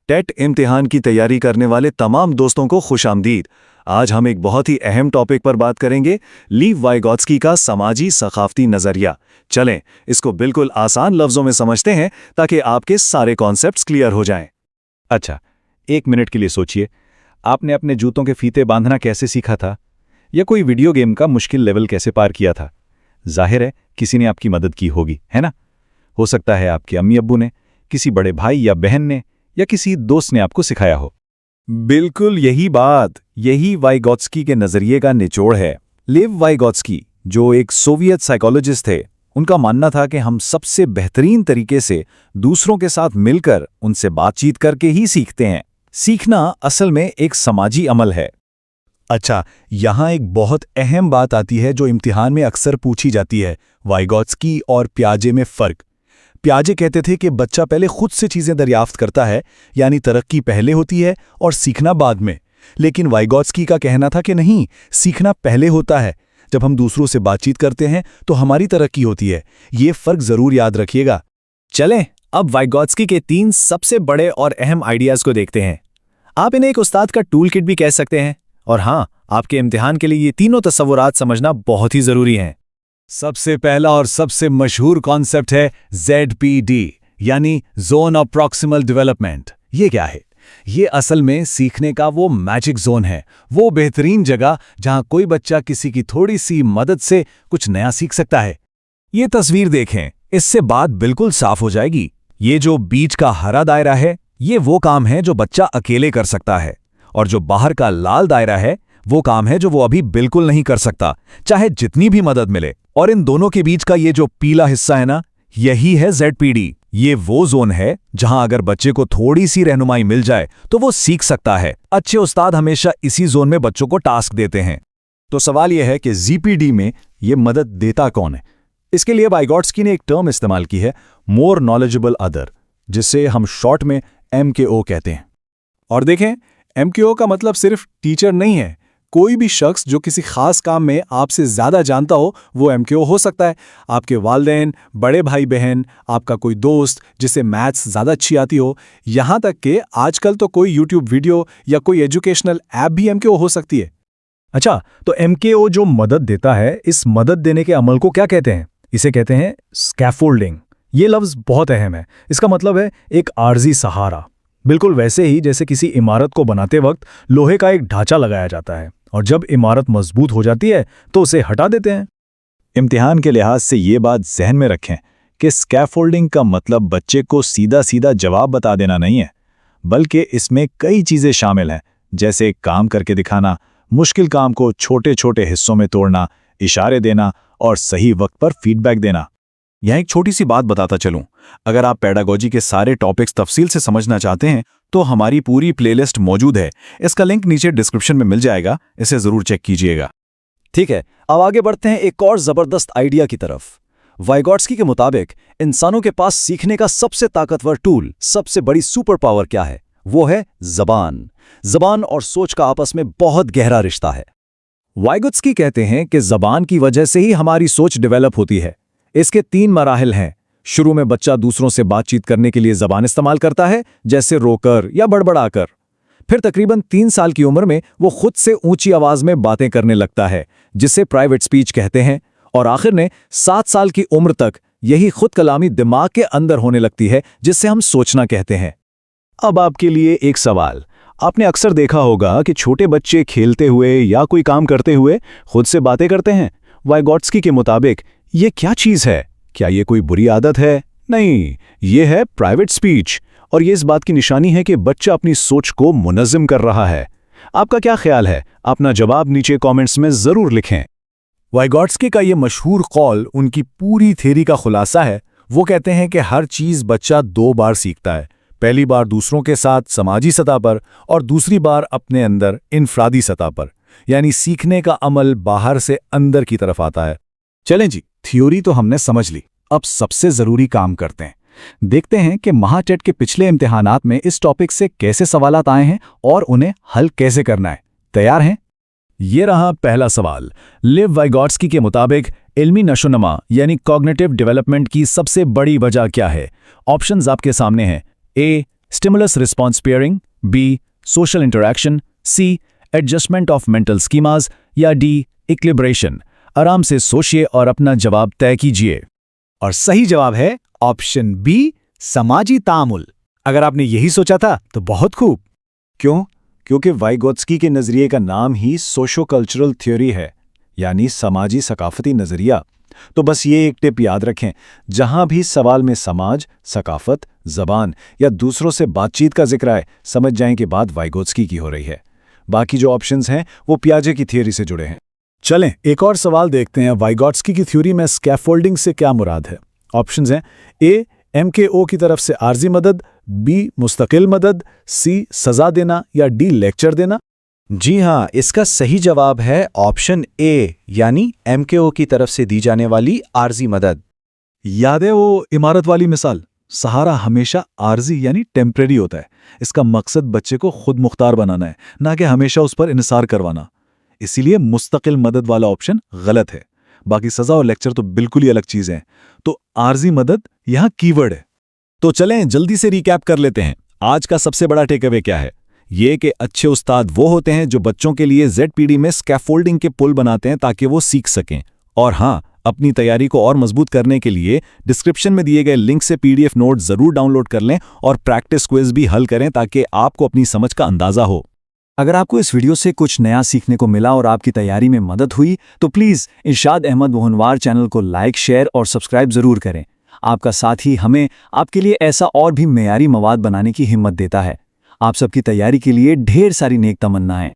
TET इम्तिहान की तैयारी करने वाले तमाम दोस्तों को खुशामदीद। आज हम एक बहुत ही अहम टॉपिक पर बात करेंगे, लीव वाइगोत्स्की का समाजी सकाफती नजरिया। चलें इसको बिल्कुल आसान लफ्जों में समझते हैं ताकि आपके सारे कॉन्सेप्ट्स क्लियर हो जाएं। अच्छा, 1 मिनट के लिए सोचिए, आपने अपने जूतों के फीते बांधना कैसे सीखा था? या कोई वीडियो गेम का मुश्किल लेवल कैसे पार किया था? जाहिर है किसी ने आपकी मदद की होगी, है ना? हो सकता है आपके अम्मी अब्बू ने, किसी बड़े भाई या बहन ने, या किसी दोस्त ने आपको सिखाया हो। बिल्कुल यही बात, यही वाइगोत्स्की के नजरिए का निचोड़ है। लेव वाइगोत्स्की, जो एक सोवियत साइकोलॉजिस्ट थे, उनका मानना था कि हम सबसे बेहतरीन तरीके से दूसरों के साथ मिलकर उनसे बातचीत करके ही सीखते हैं। सीखना असल में एक समाजी अमल है। अच्छा, यहाँ एक बहुत अहम बात आती है जो इम्तिहान में अक्सर पूछी जाती है, वाइगोत्स्की और पियाजे में फ़र्क। पियाजे कहते थे कि बच्चा पहले खुद से चीज़ें दरियाफ्त करता है, यानी तरक्की पहले होती है और सीखना बाद में। लेकिन वाइगोत्स्की का कहना था कि नहीं, सीखना पहले होता है। जब हम दूसरों से बातचीत करते हैं तो हमारी तरक्की होती है। ये फ़र्क ज़रूर याद रखिएगा। चलें अब वाइगोत्स्की के 3 सबसे बड़े और अहम आइडियाज़ को देखते हैं। आप इन्हें एक उस्ताद का टूल किट भी कह सकते हैं। और हाँ, आपके इम्तिहान के लिए ये तीनों तस्वुरात समझना बहुत ही ज़रूरी हैं। सबसे पहला और सबसे मशहूर कॉन्सेप्ट है ZPD, यानी जोन ऑफ प्रॉक्सिमल डेवलपमेंट। ये क्या है? ये असल में सीखने का वो मैजिक जोन है, वो बेहतरीन जगह जहां कोई बच्चा किसी की थोड़ी सी मदद से कुछ नया सीख सकता है। ये तस्वीर देखें, इससे बात बिल्कुल साफ हो जाएगी। ये जो बीच का हरा दायरा है, ये वो काम है जो बच्चा अकेले कर सकता है, और जो बाहर का लाल दायरा है वो काम है जो वो अभी बिल्कुल नहीं कर सकता, चाहे जितनी भी मदद मिले। और इन दोनों के बीच का ये जो पीला हिस्सा है ना, यही है ZPD। ये वो जोन है जहां अगर बच्चे को थोड़ी सी रहनुमाई मिल जाए तो वो सीख सकता है। अच्छे उस्ताद हमेशा इसी जोन में बच्चों को टास्क देते हैं। तो सवाल यह है कि ZPD में ये मदद देता कौन है? इसके लिए वाइगोत्स्की ने एक टर्म इस्तेमाल की है, मोर नॉलेजेबल अदर, जिसे हम शॉर्ट में MKO कहते हैं। और देखें, MKO का मतलब सिर्फ टीचर नहीं है। कोई भी शख्स जो किसी खास काम में आपसे ज़्यादा जानता हो वो MKO हो सकता है। आपके वालिदैन, बड़े भाई बहन, आपका कोई दोस्त जिसे मैथ्स ज़्यादा अच्छी आती हो, यहाँ तक कि आजकल तो कोई YouTube वीडियो या कोई एजुकेशनल ऐप भी MKO हो सकती है। अच्छा, तो MKO जो मदद देता है, इस मदद देने के अमल को क्या कहते हैं? इसे कहते हैं स्कैफोल्डिंग। ये लफ्ज़ बहुत अहम है। इसका मतलब है एक आर्जी सहारा। बिल्कुल वैसे ही जैसे किसी इमारत को बनाते वक्त लोहे का एक ढांचा लगाया जाता है, और जब इमारत मजबूत हो जाती है तो उसे हटा देते हैं। इम्तिहान के लिहाज से ये बात ज़हन में रखें कि स्कैफोल्डिंग का मतलब बच्चे को सीधा सीधा जवाब बता देना नहीं है, बल्कि इसमें कई चीज़ें शामिल हैं, जैसे काम करके दिखाना, मुश्किल काम को छोटे छोटे हिस्सों में तोड़ना, इशारे देना और सही वक्त पर फीडबैक देना। यहाँ एक छोटी सी बात बताता चलूं, अगर आप पेडागोजी के सारे टॉपिक्स तफसील से समझना चाहते हैं तो हमारी पूरी प्लेलिस्ट मौजूद है। इसका लिंक नीचे डिस्क्रिप्शन में मिल जाएगा, इसे ज़रूर चेक कीजिएगा। ठीक है, अब आगे बढ़ते हैं एक और ज़बरदस्त आइडिया की तरफ। वाइगोत्स्की के मुताबिक इंसानों के पास सीखने का सबसे ताकतवर टूल, सबसे बड़ी सुपर पावर क्या है? वो है ज़बान। ज़बान और सोच का आपस में बहुत गहरा रिश्ता है। वाइगोत्स्की कहते हैं कि ज़बान की वजह से ही हमारी सोच डेवलप होती है। इसके 3 मराहिल हैं। शुरू में बच्चा दूसरों से बातचीत करने के लिए ज़बान इस्तेमाल करता है, जैसे रोकर या बड़बड़ाकर। फिर तकरीबन 3 साल की उम्र में वो खुद से ऊंची आवाज़ में बातें करने लगता है, जिसे प्राइवेट स्पीच कहते हैं। और आखिर में 7 साल की उम्र तक यही खुद कलामी दिमाग के अंदर होने लगती है, जिससे हम सोचना कहते हैं। अब आपके लिए एक सवाल। आपने अक्सर देखा होगा कि छोटे बच्चे खेलते हुए या कोई काम करते हुए खुद से बातें करते हैं। वाइगोत्स्की के मुताबिक ये क्या चीज़ है? क्या ये कोई बुरी आदत है? नहीं, ये है प्राइवेट स्पीच, और ये इस बात की निशानी है कि बच्चा अपनी सोच को मुनज़्ज़म कर रहा है। आपका क्या ख्याल है? अपना जवाब नीचे कमेंट्स में ज़रूर लिखें। वाइगोत्स्की का ये मशहूर कॉल उनकी पूरी थ्योरी का खुलासा है। वो कहते हैं कि हर चीज़ बच्चा 2 बार सीखता है, पहली बार दूसरों के साथ समाजी सतह पर, और दूसरी बार अपने अंदर इनफरादी सतह पर। यानी सीखने का अमल बाहर से अंदर की तरफ आता है। चलें जी, थ्योरी तो हमने समझ ली, अब सबसे ज़रूरी काम करते हैं। देखते हैं कि महाटेट के पिछले इम्तिहानात में इस टॉपिक से कैसे सवालात आए हैं और उन्हें हल कैसे करना है। तैयार हैं? ये रहा पहला सवाल। लेव वाइगोत्स्की के मुताबिक इल्मी नशोनमा यानी कॉग्निटिव डेवलपमेंट की सबसे बड़ी वजह क्या है? ऑप्शंस आपके सामने हैं। A stimulus response pairing, B social interaction, C adjustment of mental schemas या डी इक्लिब्रेशन। आराम से सोचिए और अपना जवाब तय कीजिए। और सही जवाब है ऑप्शन बी, समाजी तामुल। अगर आपने यही सोचा था तो बहुत खूब। क्यों? क्योंकि वाइगोत्स्की के नजरिए का नाम ही सोशो कल्चरल थ्योरी है, यानी समाजी सकाफती नजरिया। तो बस ये एक टिप याद रखें, जहां भी सवाल में समाज, सकाफत, जबान या दूसरों से बातचीत का जिक्र आए, समझ जाएं कि बात वाइगोत्स्की की हो रही है। बाकी जो ऑप्शंस हैं वो पियाजे की थियरी से जुड़े हैं। चलें एक और सवाल देखते हैं, वाइगोत्स्की की थ्योरी में स्कैफोल्डिंग से क्या मुराद है। ऑप्शंस हैं ए MKO की तरफ से आर्जी मदद, बी मुस्तकिल मदद, सी सजा देना या डी लेक्चर देना। जी हाँ, इसका सही जवाब है ऑप्शन ए, यानी MKO की तरफ से दी जाने वाली आर्जी मदद। याद है वो इमारत वाली मिसाल? सहारा हमेशा आर्जी यानी टेम्परेरी होता है। इसका मकसद बच्चे को खुद मुख्तार बनाना है, ना कि हमेशा उस पर इन्सार करवाना। इसीलिए मुस्तकिल मदद वाला ऑप्शन गलत है। बाकी सजा और लेक्चर तो बिल्कुल ही अलग चीजें हैं। तो आर्जी मदद यहां कीवर्ड है। तो चलें जल्दी से रिकैप कर लेते हैं। आज का सबसे बड़ा टेकअवे क्या है? ये कि अच्छे उस्ताद वो होते हैं जो बच्चों के लिए ZPD में स्कैफोल्डिंग के पुल बनाते हैं ताकि वो सीख सकें। और हाँ, अपनी तैयारी को और मजबूत करने के लिए डिस्क्रिप्शन में दिए गए लिंक से PDF नोट जरूर डाउनलोड कर लें और प्रैक्टिस क्विज भी हल करें ताकि आपको अपनी समझ का अंदाजा हो। अगर आपको इस वीडियो से कुछ नया सीखने को मिला और आपकी तैयारी में मदद हुई तो प्लीज़ इरशाद अहमद मोहनवार चैनल को लाइक, शेयर और सब्सक्राइब ज़रूर करें। आपका साथ ही हमें आपके लिए ऐसा और भी मेयारी मवाद बनाने की हिम्मत देता है। आप सबकी तैयारी के लिए ढेर सारी नेक तमन्नाएं।